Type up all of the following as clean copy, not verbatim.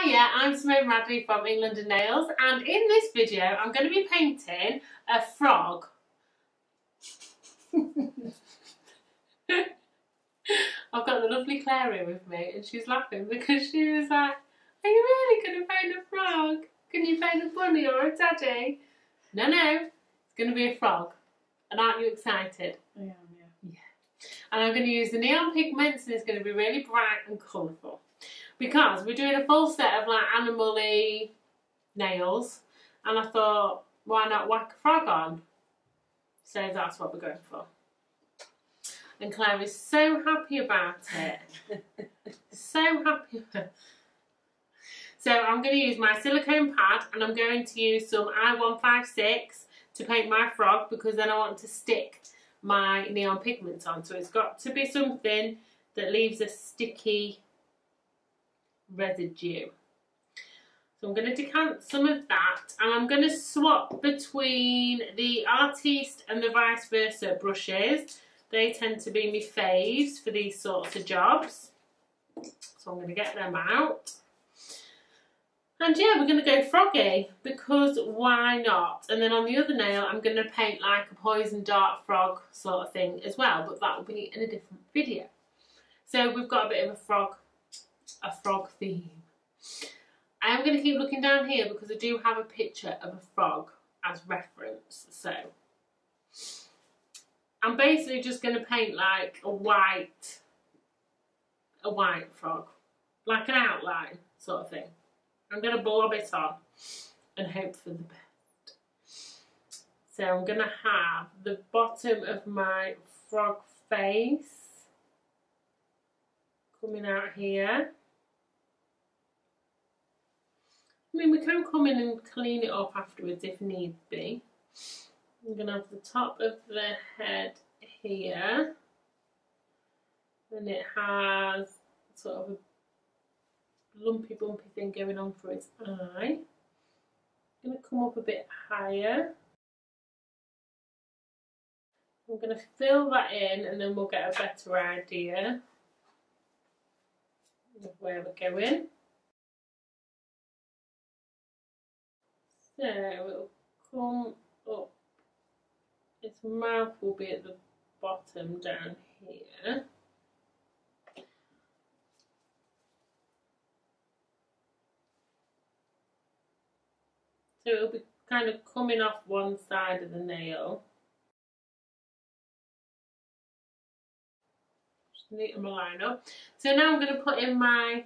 Hiya, I'm Simone Radley from England and Nails, and in this video I'm going to be painting a frog. I've got the lovely Clare here with me and she's laughing because she was like, are you really going to paint a frog? Can you paint a bunny or a teddy? No, it's going to be a frog. And aren't you excited? I am, yeah. And I'm going to use the neon pigments and it's going to be really bright and colourful. Because we're doing a full set of like animal-y nails and I thought, why not whack a frog on? So that's what we're going for. And Claire is so happy about it. So happy about it. So I'm going to use my silicone pad and I'm going to use some I-156 to paint my frog because then I want to stick my neon pigments on. So it's got to be something that leaves a sticky residue. So I'm going to decant some of that and I'm going to swap between the Artiste and the Vice Versa brushes. They tend to be my faves for these sorts of jobs. So I'm going to get them out. And yeah, we're going to go froggy because why not? And then on the other nail I'm going to paint like a poison dart frog sort of thing as well, but that will be in a different video. So we've got a bit of a frog theme. I am going to keep looking down here because I do have a picture of a frog as reference. So I'm basically just going to paint like a white frog, like an outline sort of thing. I'm going to blob it on and hope for the best. So I'm going to have the bottom of my frog face coming out here. I mean, we can come in and clean it up afterwards if need be. I'm going to have the top of the head here. And it has sort of a lumpy bumpy thing going on for its eye. I'm going to come up a bit higher. I'm going to fill that in and then we'll get a better idea of where we're going. So it'll come up, its mouth will be at the bottom down here. So it'll be kind of coming off one side of the nail. Just neaten my line up. So now I'm going to put in my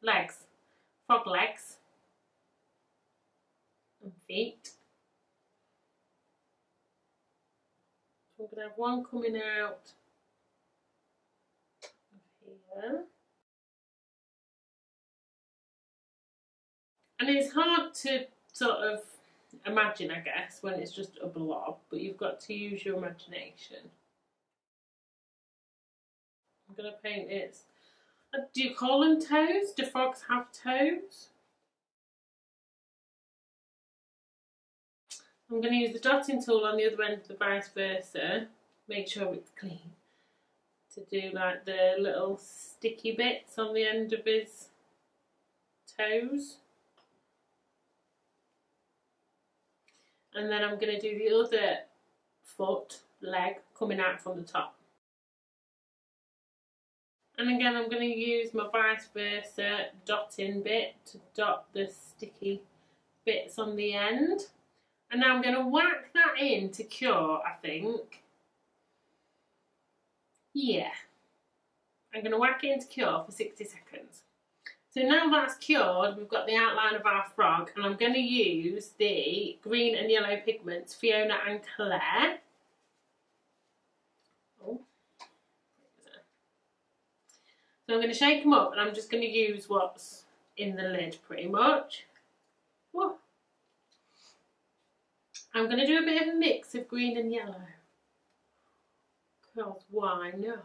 legs, frog legs and feet. So I'm going to have one coming out of here. And it's hard to sort of imagine, I guess, when it's just a blob, but you've got to use your imagination. I'm going to paint its, do you call them toes? Do frogs have toes? I'm going to use the dotting tool on the other end of the Vice Versa, make sure it's clean, to do like the little sticky bits on the end of his toes. And then I'm going to do the other foot, leg, coming out from the top. And again, I'm going to use my Vice Versa dotting bit to dot the sticky bits on the end. And now I'm going to whack that in to cure, I think. Yeah. I'm going to whack it into cure for 60 seconds. So now that's cured, we've got the outline of our frog, and I'm going to use the green and yellow pigments, Fiona and Clare. Oh. So I'm going to shake them up, and I'm just going to use what's in the lid pretty much. Whoa. I'm going to do a bit of a mix of green and yellow. Because why not?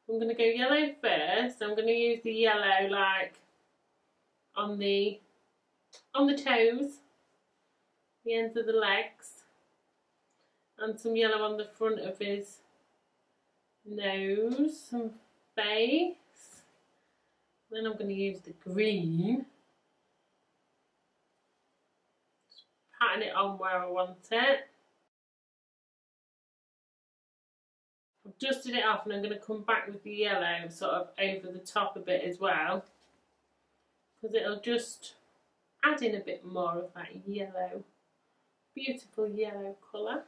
I'm going to go yellow first. I'm going to use the yellow like on the toes, the ends of the legs, and some yellow on the front of his nose, some face, Then I'm going to use the green. Just patting it on where I want it. I've dusted it off and I'm going to come back with the yellow sort of over the top a bit as well. Because it'll just add in a bit more of that yellow, beautiful yellow colour.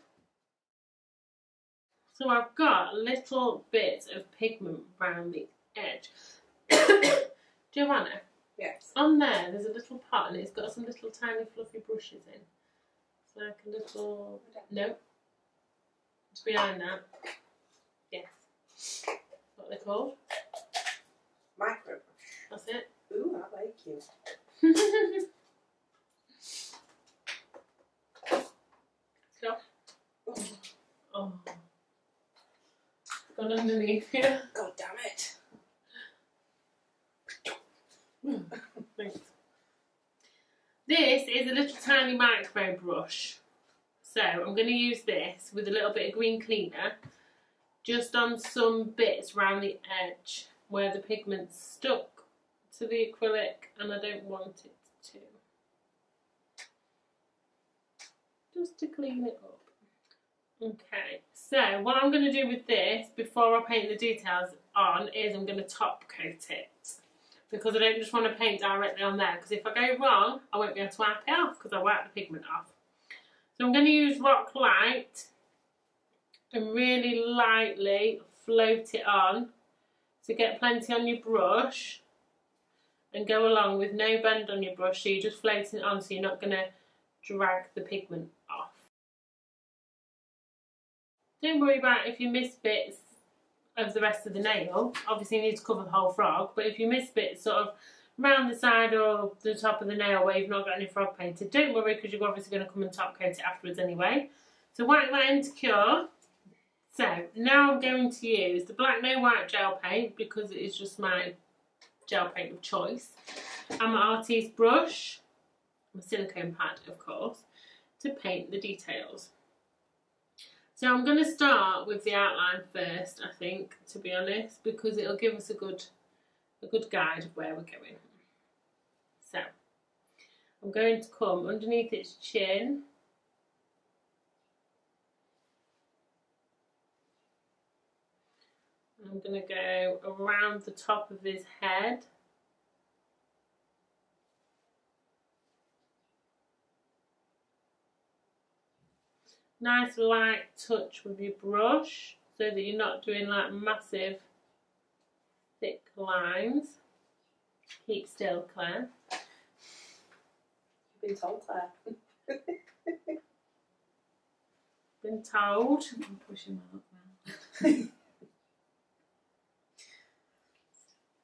So I've got little bits of pigment around the edge. Joanna? Yes. On there's a little pot and it's got some little tiny fluffy brushes in. It's like a little... No. It's behind that. Yes. What are they called? Micro brush. That's it. Ooh, I like you. Stop. Oh. Gone underneath you. God damn it. Thanks. This is a little tiny micro brush. So I'm going to use this with a little bit of green cleaner just on some bits around the edge where the pigment's stuck to the acrylic and I don't want it to. Just to clean it up. Okay, so what I'm going to do with this before I paint the details on is I'm going to top coat it. Because I don't just want to paint directly on there, because if I go wrong, I won't be able to wipe it off because I wiped the pigment off. So I'm going to use Rock Light and really lightly float it on. So get plenty on your brush and go along with no bend on your brush, so you're just floating it on so you're not going to drag the pigment off. Don't worry about if you miss bits of the rest of the nail. Obviously you need to cover the whole frog, but if you miss bits sort of around the side or the top of the nail where you've not got any frog painted, don't worry because you're obviously going to come and top coat it afterwards anyway. So wipe that into cure. So now I'm going to use the Black No White gel paint because it is just my gel paint of choice, and my artiste brush, my silicone pad of course, to paint the details. So I'm going to start with the outline first, I think, to be honest, because it'll give us a good guide of where we're going. So I'm going to come underneath its chin. I'm going to go around the top of his head. Nice light touch with your brush so that you're not doing like massive thick lines. Keep still, Claire. You've been told, Claire. Been told. I'm pushing my luck now.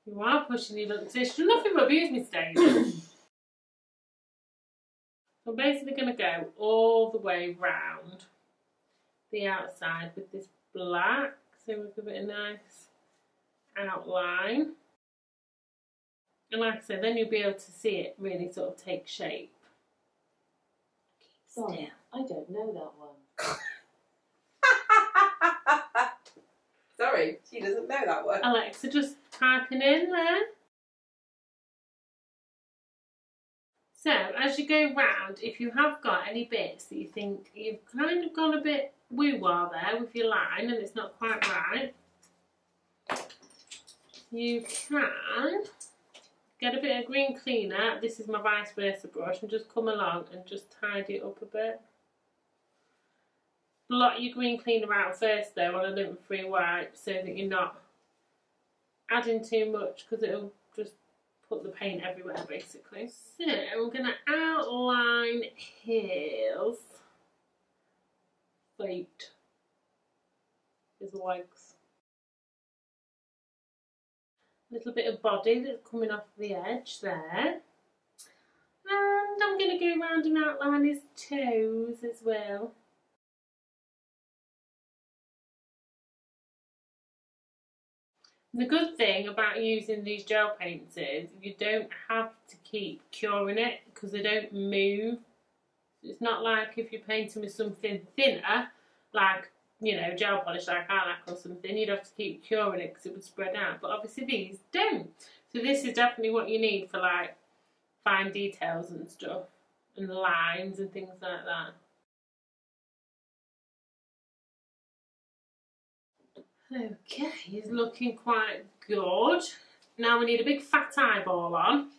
You are pushing your luck. There's nothing but abuse me stage. So I'm basically going to go all the way round the outside with this black, so we'll give it a nice outline. And like I said, then you'll be able to see it really sort of take shape. Sorry, I don't know that one. Sorry, she doesn't know that one. Alexa, just typing in there. So, as you go round, if you have got any bits that you think you've kind of gone a bit woo-wah there with your line and it's not quite right, you can get a bit of green cleaner. This is my vice versa brush, and just come along and just tidy it up a bit. Blot your green cleaner out first though on a lint-free wipe so that you're not adding too much, because it'll just put the paint everywhere basically. So I'm going to outline his feet, his legs. A little bit of body that's coming off the edge there. And I'm going to go around and outline his toes as well. The good thing about using these gel paints is you don't have to keep curing it because they don't move. It's not like if you're painting with something thinner, like you know, gel polish like I like or something, you'd have to keep curing it because it would spread out. But obviously these don't. So this is definitely what you need for like fine details and stuff, and lines and things like that. Okay, he's looking quite good. Now we need a big fat eyeball on.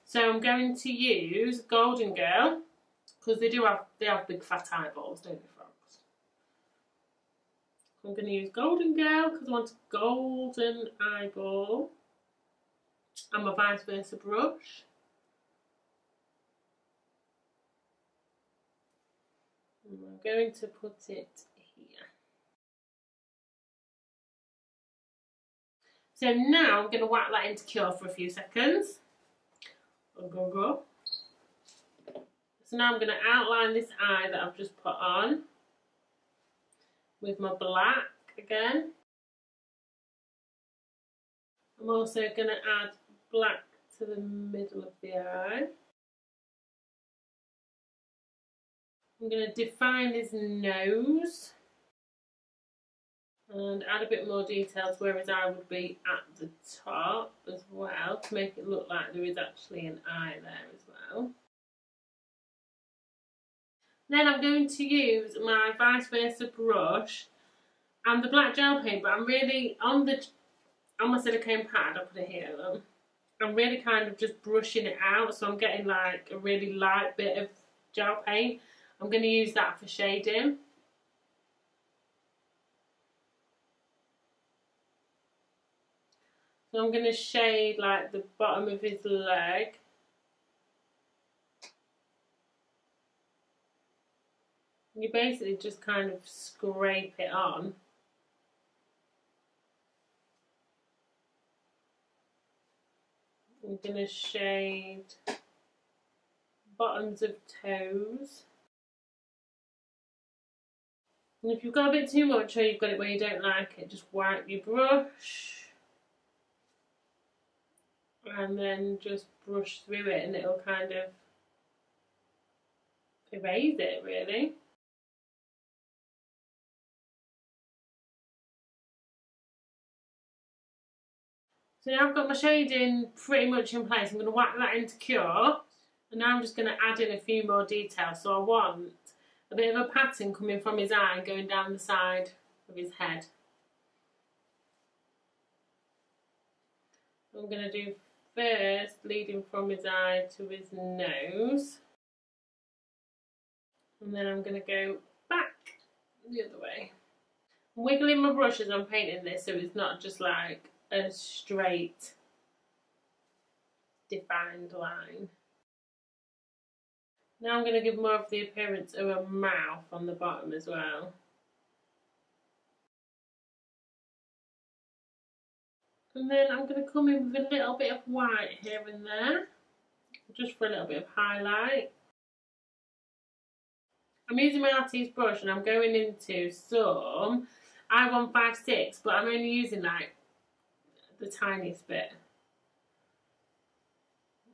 So I'm going to use Golden Girl, because they have big fat eyeballs, don't they, frogs? I'm going to use Golden Girl because I want a golden eyeball. And my vice versa brush. And I'm going to put it here. So now I'm going to whack that into cure for a few seconds. Go. So now I'm going to outline this eye that I've just put on with my black again. I'm also going to add black to the middle of the eye. I'm going to define his nose and add a bit more detail to where his eye would be at the top as well, to make it look like there is actually an eye there as well. Then I'm going to use my vice versa brush and the black gel paint, but I'm really on my silicone pad, I'll put it here. I'm really kind of just brushing it out, so I'm getting like a really light bit of gel paint. I'm going to use that for shading. So I'm going to shade like the bottom of his leg. You basically just kind of scrape it on. I'm going to shade bottoms of toes. And if you've got a bit too much or you've got it where you don't like it, just wipe your brush. And then just brush through it and it'll kind of erase it, really. So now I've got my shading pretty much in place. I'm going to whack that into cure. And now I'm just going to add in a few more details. So I want a bit of a pattern coming from his eye and going down the side of his head. I'm going to do first leading from his eye to his nose. And then I'm going to go back the other way. I'm wiggling my brush as I'm painting this so it's not just like a straight defined line. Now I'm going to give more of the appearance of a mouth on the bottom as well. And then I'm going to come in with a little bit of white here and there, just for a little bit of highlight. I'm using my artiste brush and I'm going into some I-156, but I'm only using like the tiniest bit.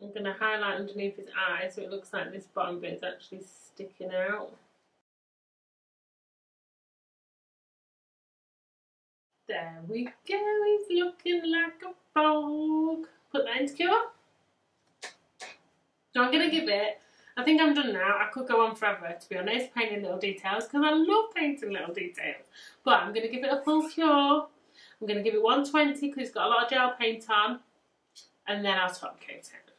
I'm going to highlight underneath his eye so it looks like this bottom bit is actually sticking out. There we go, he's looking like a frog. Put that into cure. So I'm going to give it, I think I'm done now. I could go on forever, to be honest, painting little details, because I love painting little details. But I'm going to give it a full cure. I'm going to give it 120 because it's got a lot of gel paint on. And then I'll top coat it.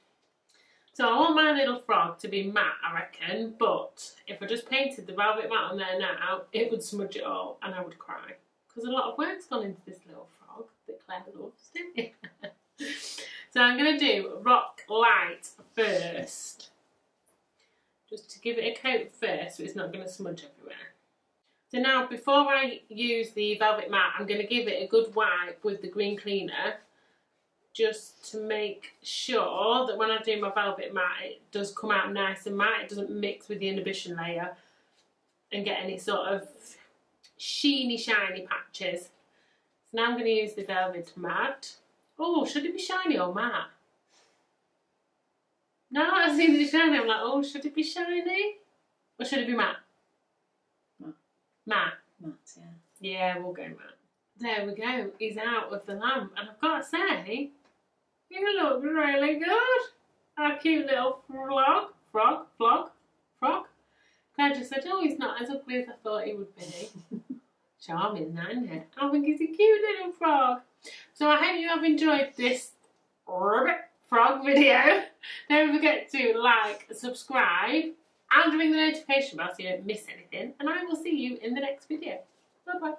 So I want my little frog to be matte, I reckon. But if I just painted the velvet matte on there now, it would smudge it all and I would cry. Because a lot of work's gone into this little frog that Claire loves, don't you? So I'm going to do Rock Light first. Just to give it a coat first so it's not going to smudge everywhere. So now before I use the velvet matte, I'm going to give it a good wipe with the green cleaner. Just to make sure that when I do my velvet matte, it does come out nice and matte. It doesn't mix with the inhibition layer and get any sort of sheeny, shiny patches. So now I'm going to use the velvet matte. Oh, should it be shiny or matte? Now that I've seen it shiny, I'm like, oh, should it be shiny? Or should it be matte? Matte. Matte. Matte, yeah. Yeah, we'll go, Matt. There we go. He's out of the lamp. And I've got to say, you look really good. Our cute little frog. Claire just said, oh, he's not as ugly as I thought he would be. Charming, isn't it? I think he's a cute little frog. So I hope you have enjoyed this frog video. Don't forget to like, subscribe, and ring the notification bell so you don't miss anything. And I will see you in the next video. Bye bye.